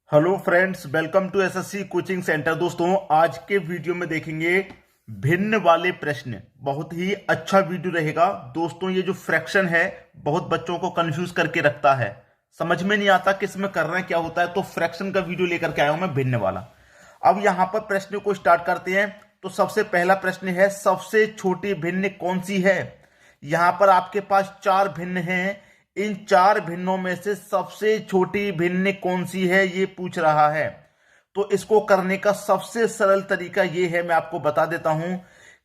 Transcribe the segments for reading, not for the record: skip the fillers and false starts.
Hello friends, welcome to SSC coaching centre. दोस्तों, आज के वीडियो में देखेंगे भिन्न वाले प्रश्न। बहुत ही अच्छा वीडियो रहेगा। दोस्तों, ये जो फ्रैक्शन है बहुत बच्चों को कंफ्यूज करके रखता है, समझ में नहीं आता कि इसमें कर रहे हैं क्या होता है। तो फ्रैक्शन का वीडियो लेकर के आया हूं मैं, भिन्न वाला। अब यहां पर प्रश्न को स्टार्ट करते हैं। तो सबसे पहला प्रश्न है, सबसे छोटी भिन्न कौन सी है। यहां पर आपके पास चार भिन्न हैं। इन चार भिन्नों में से सबसे छोटी भिन्न कौन सी है, ये पूछ रहा है। तो इसको करने का सबसे सरल तरीका ये है, मैं आपको बता देता हूं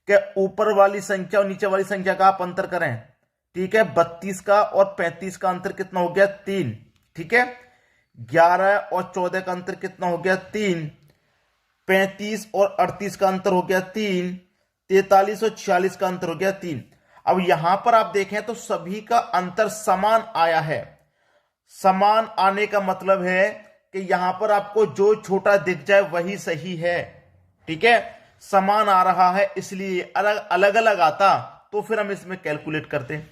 कि ऊपर वाली संख्या और नीचे वाली संख्या का आप अंतर करें। ठीक है, 32 का और 35 का अंतर कितना हो गया? 3। ठीक है, 11 और 14 का अंतर कितना हो गया? 3। 35 और 38 का अंतर हो गया 3। 43 और 46 का अंतर हो गया 3। अब यहां पर आप देखें तो सभी का अंतर समान आया है। समान आने का मतलब है कि यहां पर आपको जो छोटा दिख जाए वही सही है। ठीक है, समान आ रहा है, इसलिए अलग अलग अलग आता तो फिर हम इसमें कैलकुलेट करते।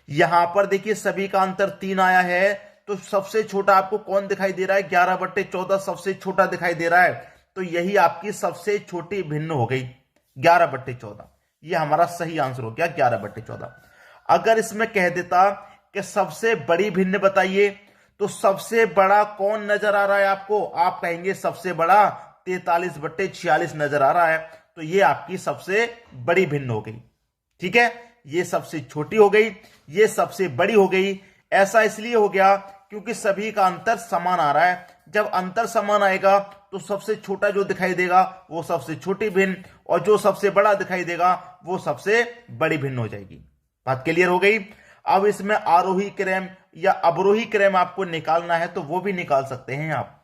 यहां पर देखिए सभी का अंतर 3 आया है, तो सबसे छोटा आपको कौन दिखाई दे रहा है? 11/14 सबसे छोटा दिखाई दे रहा है। तो यही आपकी सबसे छोटी भिन्न हो गई, 11/14। ये हमारा सही आंसर हो गया, 11/14। अगर इसमें कह देता कि सबसे बड़ी भिन्न बताइए, तो सबसे बड़ा कौन नजर आ रहा है आपको? आप कहेंगे सबसे बड़ा 43/46 नजर आ रहा है। तो ये आपकी सबसे बड़ी भिन्न हो गई। ठीक है, ये सबसे छोटी हो गई, ये सबसे बड़ी हो गई। ऐसा इसलिए हो गया क्योंकि सभी का अंतर समान आ रहा है। जब अंतर समान आएगा तो सबसे छोटा जो दिखाई देगा वो सबसे छोटी भिन्न, और जो सबसे बड़ा दिखाई देगा वो सबसे बड़ी भिन्न हो जाएगी। बात क्लियर हो गई। अब इसमें आरोही क्रम या अवरोही क्रम आपको निकालना है तो वो भी निकाल सकते हैं आप।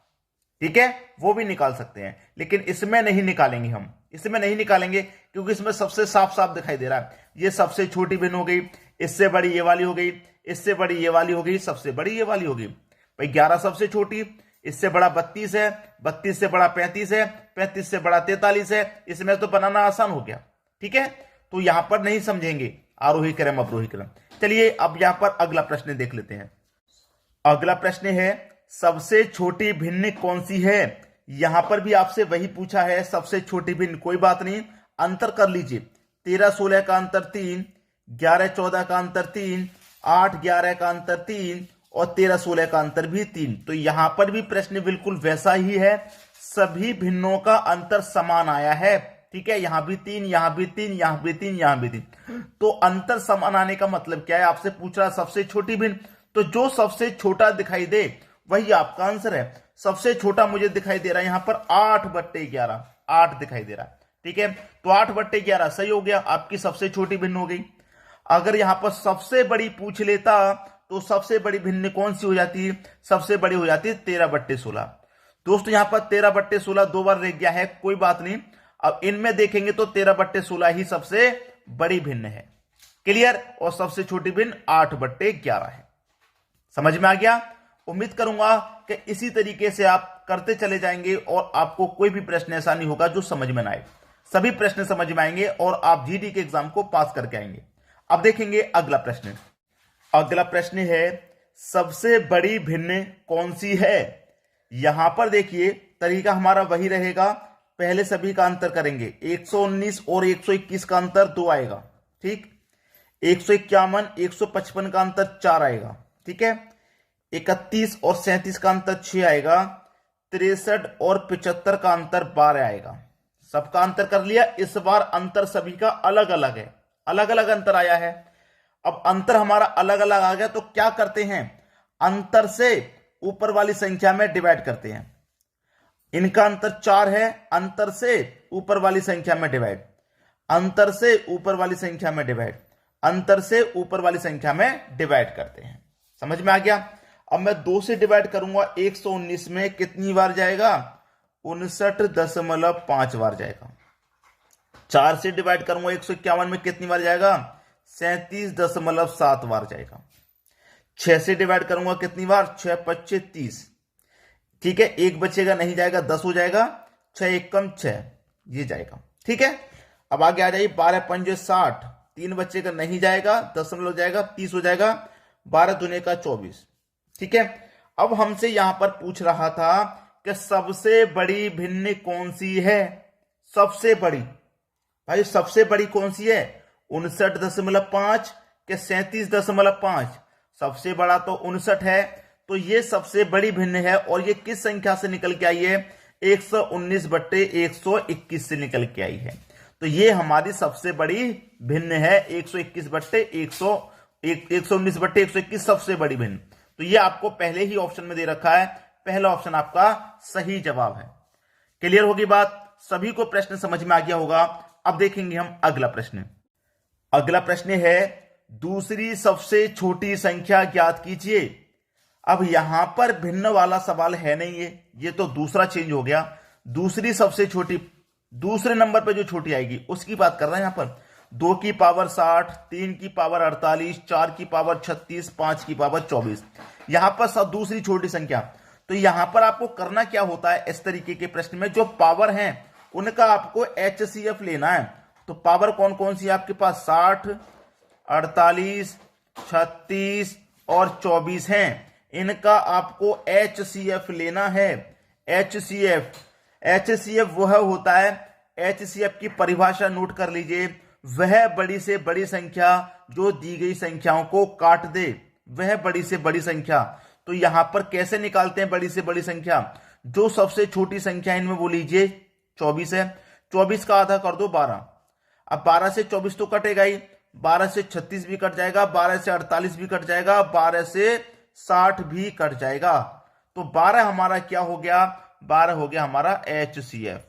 ठीक है, वो भी निकाल सकते हैं, लेकिन इसमें नहीं निकालेंगे हम। इसमें नहीं निकालेंगे क्योंकि इसमें सबसे साफ साफ दिखाई दे रहा है। ये सबसे छोटी भिन्न हो गई, इससे बड़ी ये वाली हो गई, इससे बड़ी ये वाली हो गई, सबसे बड़ी ये वाली हो गई। भाई 11 सबसे छोटी, इससे बड़ा 32 है, 32 से बड़ा 35 है, 35 से बड़ा 43 है। इसमें तो बनाना आसान हो गया। ठीक है, तो यहां पर नहीं समझेंगे आरोही क्रम अवरोही क्रम। चलिए अब यहां पर अगला प्रश्न देख लेते हैं। अगला प्रश्न है, सबसे छोटी भिन्न कौन सी है। यहां पर भी आपसे वही पूछा है, सबसे छोटी भिन्न। कोई बात नहीं, अंतर कर लीजिए। 13-16 का अंतर 3, 11-14 का अंतर 3, 8-11 का अंतर 3 और 13-16 का अंतर भी 3। तो यहां पर भी प्रश्न बिल्कुल वैसा ही है, सभी भिन्नों का अंतर समान आया है। ठीक है, यहां भी 3, यहां भी 3, यहां भी 3, यहां भी 3। तो अंतर समान आने का मतलब क्या है? आपसे पूछ रहा सबसे छोटी भिन्न, तो जो सबसे छोटा दिखाई दे वही आपका आंसर है। सबसे छोटा मुझे दिखाई दे रहा है यहां पर 8/11, 8 दिखाई दे रहा है। ठीक है, तो 8/11 सही हो गया, आपकी सबसे छोटी भिन्न हो गई। अगर यहां पर सबसे बड़ी पूछ लेता तो सबसे बड़ी भिन्न कौन सी हो जाती है? सबसे बड़ी हो जाती है 13/16। दोस्तों, यहां पर 13/16 दो बार रह गया है, कोई बात नहीं। अब इनमें देखेंगे तो 13/16 ही सबसे बड़ी भिन्न है। क्लियर? और सबसे छोटी भिन्न 8/11 है। समझ में आ गया? उम्मीद करूंगा कि इसी तरीके से आप करते चले जाएंगे और आपको कोई भी प्रश्न ऐसा नहीं होगा जो समझ में ना आए। सभी प्रश्न समझ में आएंगे और आप जीडी के एग्जाम को पास करके आएंगे। अब देखेंगे अगला प्रश्न। अगला प्रश्न है, सबसे बड़ी भिन्न कौन सी है। यहां पर देखिए तरीका हमारा वही रहेगा, पहले सभी का अंतर करेंगे। 119 और 121 का अंतर 2 आएगा। ठीक, 151 155 का अंतर 4 आएगा। ठीक है, 31 और 37 का अंतर 6 आएगा। 63 और 75 का अंतर 12 आएगा। सबका अंतर कर लिया। इस बार अंतर सभी का अलग अलग है, अलग अलग अंतर आया है। अब अंतर हमारा अलग अलग आ गया तो क्या करते हैं? अंतर से ऊपर वाली संख्या में डिवाइड करते हैं। इनका अंतर 4 है, अंतर से ऊपर वाली संख्या में डिवाइड, अंतर से ऊपर वाली संख्या में डिवाइड, अंतर से ऊपर वाली संख्या में डिवाइड करते हैं। समझ में आ गया? अब मैं 2 से डिवाइड करूंगा, 119 में कितनी बार जाएगा? 59.5 बार जाएगा। 4 से डिवाइड करूंगा 151 में कितनी बार जाएगा? 37.7 बार जाएगा। 6 से डिवाइड करूंगा कितनी बार? 6×5 = 30। ठीक है, एक बचेगा, नहीं जाएगा, 10 हो जाएगा। 6 × 1 = 6, ये जाएगा। ठीक है, अब आगे आ जाइए। 12×5 = 60, 3 बचेगा, नहीं जाएगा, दशमलव जाएगा, 30 हो जाएगा। 12×2 = 24। ठीक है, अब हमसे यहां पर पूछ रहा था कि सबसे बड़ी भिन्न कौन सी है। सबसे बड़ी, भाई सबसे बड़ी कौन सी है? 59.5 के 37.5। सबसे बड़ा तो 59 है, तो ये सबसे बड़ी भिन्न है। और ये किस संख्या से निकल के आई है? 119/121 से निकल के आई है। तो ये हमारी सबसे बड़ी भिन्न है, 119/121 सबसे बड़ी भिन्न। तो ये आपको पहले ही ऑप्शन में दे रखा है, पहला ऑप्शन आपका सही जवाब है। क्लियर होगी बात? सभी को प्रश्न समझ में आ गया होगा। अब देखेंगे हम अगला प्रश्न। अगला प्रश्न है, दूसरी सबसे छोटी संख्या ज्ञात कीजिए। अब यहां पर भिन्न वाला सवाल है नहीं, ये तो दूसरा चेंज हो गया। दूसरी सबसे छोटी, दूसरे नंबर पे जो छोटी आएगी उसकी बात कर रहे हैं। यहां पर 2 की पावर 60, 3 की पावर 48, 4 की पावर 36, 5 की पावर 24। यहां पर सब दूसरी छोटी संख्या। तो यहां पर आपको करना क्या होता है, इस तरीके के प्रश्न में जो पावर है उनका आपको HCF लेना है। तो पावर कौन कौन सी है आपके पास? 60, 48, 36 और 24 हैं। इनका आपको HCF लेना है। HCF वह होता है, HCF की परिभाषा नोट कर लीजिए, वह बड़ी से बड़ी संख्या जो दी गई संख्याओं को काट दे, वह बड़ी से बड़ी संख्या। तो यहां पर कैसे निकालते हैं बड़ी से बड़ी संख्या? जो सबसे छोटी संख्या इनमें वो लीजिए 24 है, 24 का आधा कर दो 12। अब 12 से 24 तो कटेगा ही, 12 से 36 भी कट जाएगा, 12 से 48 भी कट जाएगा, 12 से 60 भी कट जाएगा। तो 12 हमारा क्या हो गया? 12 हो गया हमारा HCF।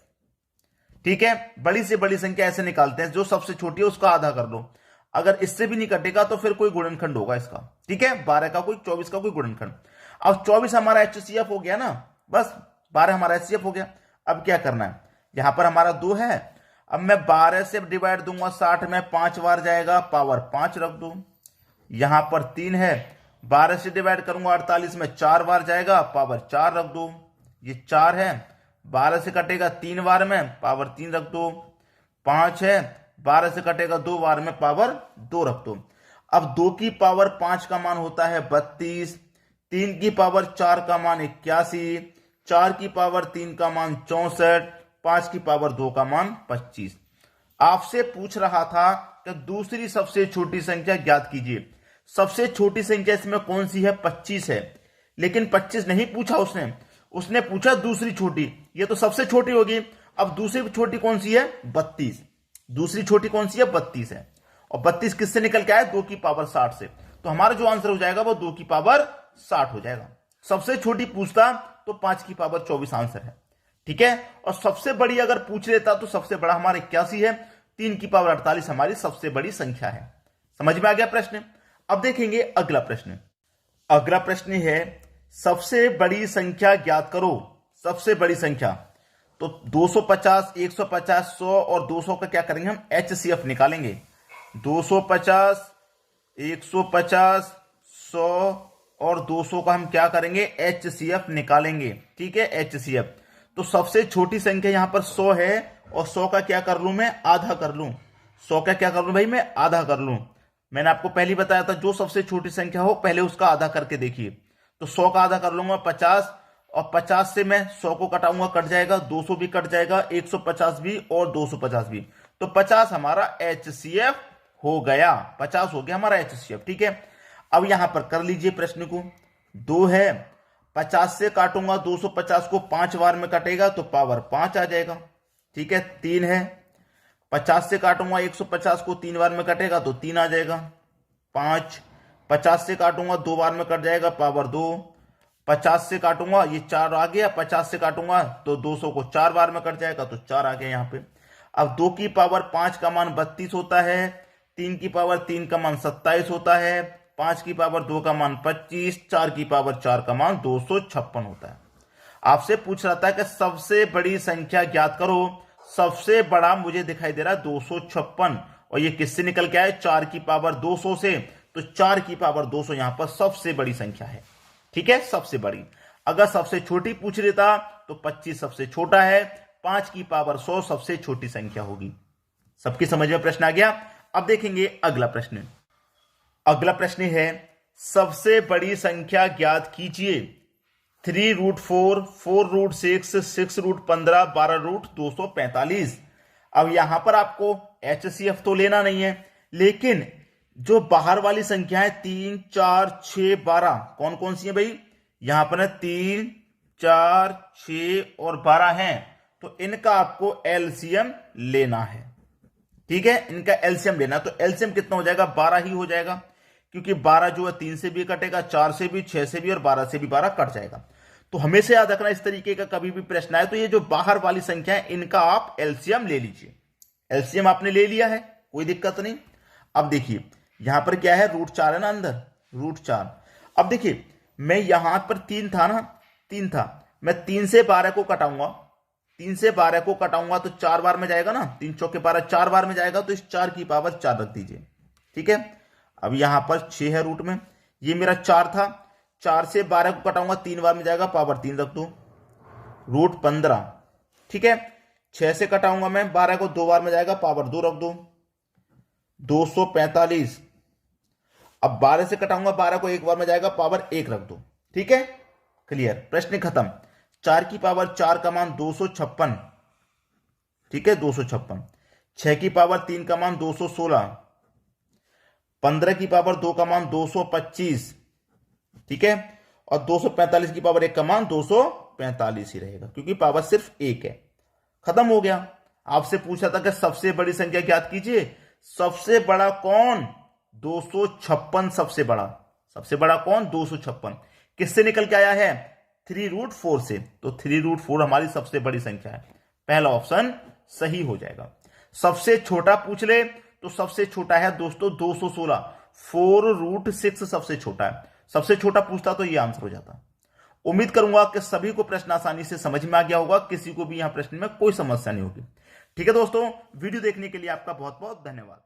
ठीक है, बड़ी से बड़ी संख्या ऐसे निकालते हैं, जो सबसे छोटी है उसका आधा कर लो। अगर इससे भी नहीं कटेगा तो फिर कोई गुणनखंड होगा इसका। ठीक है, 12 का कोई, 24 का कोई गुणनखंड। अब 24 हमारा HCF हो गया ना, बस 12 हमारा HCF हो गया। अब क्या करना है, यहां पर हमारा 2 है। अब मैं 12 से डिवाइड दूंगा 60 में, 5 बार जाएगा, पावर 5 रख दो। यहां पर 3 है, 12 से डिवाइड करूंगा 48 में, 4 बार जाएगा, पावर 4 रख दो। ये 4 है, 12 से कटेगा 3 बार में, पावर 3 रख दो। 5 है, 12 से कटेगा 2 बार में, पावर 2 रख दो। अब 2 की पावर 5 का मान होता है 32, 3 की पावर 4 का मान 81, 4 की पावर 3 का मान 64, 5 की पावर 2 का मान 25। आपसे पूछ रहा था कि दूसरी सबसे छोटी संख्या ज्ञात कीजिए। सबसे छोटी संख्या इसमें कौन सी है? 25 है। लेकिन 25 नहीं पूछा उसने पूछा दूसरी छोटी। ये तो सबसे छोटी होगी। अब दूसरी छोटी कौन सी है? 32। दूसरी छोटी कौन सी है? 32 है। और 32 किससे निकल के आया? 2 की पावर 60 से। तो हमारा जो आंसर हो जाएगा वो 2 की पावर 60 हो जाएगा। सबसे छोटी पूछता तो 5 की पावर 24 आंसर है। ठीक है, और सबसे बड़ी अगर पूछ लेता तो सबसे बड़ा हमारा 81 है, 3 की पावर 48 हमारी सबसे बड़ी संख्या है। समझ में आ गया प्रश्न? अब देखेंगे अगला प्रश्न। अगला प्रश्न है, सबसे बड़ी संख्या ज्ञात करो। सबसे बड़ी संख्या तो 250, 150, 100 और 200 का क्या करेंगे हम? HCF निकालेंगे। 250, 150, 100 और 200 का हम क्या करेंगे? HCF निकालेंगे। ठीक है, HCF। तो सबसे छोटी संख्या यहां पर 100 है, और 100 का क्या कर लूं मैं? आधा कर लूं। 100 का क्या कर लूं भाई? मैं आधा कर लूं। मैंने आपको पहले बताया था, जो सबसे छोटी संख्या हो पहले उसका आधा करके देखिए। तो 100 का आधा कर लूंगा 50, और 50 से मैं 100 को कटाऊंगा, कट जाएगा, 200 भी कट जाएगा, 150 भी और 250 भी। तो 50 हमारा HCF हो गया। 50 हो गया हमारा HCF। ठीक है, अब यहां पर कर लीजिए प्रश्न को। 2 है, 50 से काटूंगा 250 को, 5 बार में कटेगा तो पावर 5 आ जाएगा। ठीक है, 3 है, 50 से काटूंगा 150 को, 3 बार में कटेगा तो 3 आ जाएगा। 5, 50 से काटूंगा 2 बार में कट जाएगा, पावर 2। 50 से काटूंगा, ये 4 आ गया, 50 से काटूंगा तो 200 को 4 बार में कट जाएगा तो 4 आ गया यहां पे। अब 2 की पावर 5 का मान 32 होता है, 3 की पावर 3 का मान 27 होता है, 5 की पावर 2 का मान 25, 4 की पावर 4 का मान 256 होता है। आपसे पूछ रहा था कि सबसे बड़ी संख्या ज्ञात करो। सबसे बड़ा मुझे दिखाई दे रहा है 256, और ये किससे निकल के आए? 4 की पावर 200 से। तो 4 की पावर 200 यहां पर सबसे बड़ी संख्या है। ठीक है, सबसे बड़ी। अगर सबसे छोटी पूछ लेता तो 25 सबसे छोटा है, 5 की पावर 100 सबसे छोटी संख्या होगी। सबकी समझ में प्रश्न आ गया? अब देखेंगे अगला प्रश्न। अगला प्रश्न है, सबसे बड़ी संख्या ज्ञात कीजिए। 3√4, 4√6, 6√15, 12√245। अब यहां पर आपको HCF तो लेना नहीं है, लेकिन जो बाहर वाली संख्या है 3, 4, 6, 12 कौन कौन सी है भाई? यहां पर 3, 4, 6 और 12 हैं, तो इनका आपको एलसीएम लेना है। ठीक है, इनका एलसीएम लेना, तो एलसीएम कितना हो जाएगा? 12 ही हो जाएगा, क्योंकि 12 जो है 3 से भी कटेगा, 4 से भी, 6 से भी और 12 से भी 12 कट जाएगा। तो हमेशा याद रखना, इस तरीके का कभी भी प्रश्न आए तो ये जो बाहर वाली संख्या है इनका आप एलसीएम ले लीजिए। एलसीएम आपने ले लिया है, कोई दिक्कत नहीं। अब देखिए यहां पर क्या है, √4 है ना अंदर, √4। अब देखिए मैं यहां पर 3 था ना, 3 था, मैं 3 से 12 को कटाऊंगा, 3 से 12 को कटाऊंगा तो 4 बार में जाएगा ना, 3 चौके 12, 4 बार में जाएगा, तो इस 4 की पावर 4 रख दीजिए। ठीक है, अब यहां पर 6 है रूट में, ये मेरा 4 था, 4 से 12 को कटाऊंगा, 3 बार में जाएगा, पावर 3 रख दो, √15। ठीक है, 6 से कटाऊंगा मैं 12 को, 2 बार में जाएगा, पावर 2 रख दो, 245। अब 12 से कटाऊंगा 12 को, 1 बार में जाएगा, पावर 1 रख दो। ठीक है, क्लियर, प्रश्न खत्म। 4 की पावर 4 का मान 256। ठीक है, 256। 6 की पावर 3 का मान 216। 15 की पावर 2 का मान 225। ठीक है, और 245 की पावर 1 का मान 245 ही रहेगा, क्योंकि पावर सिर्फ 1 है। खत्म हो गया। आपसे पूछा था कि सबसे बड़ी संख्या ज्ञात कीजिए, सबसे बड़ा कौन? 256 सबसे बड़ा। सबसे बड़ा कौन? 256। किससे निकल के आया है? 3√4 से। तो 3√4 हमारी सबसे बड़ी संख्या है, पहला ऑप्शन सही हो जाएगा। सबसे छोटा पूछ ले तो सबसे छोटा है दोस्तों 216, 4√6 सबसे छोटा है। सबसे छोटा पूछता तो ये आंसर हो जाता। उम्मीद करूंगा कि सभी को प्रश्न आसानी से समझ में आ गया होगा, किसी को भी यहां प्रश्न में कोई समस्या नहीं होगी। ठीक है दोस्तों, वीडियो देखने के लिए आपका बहुत बहुत धन्यवाद।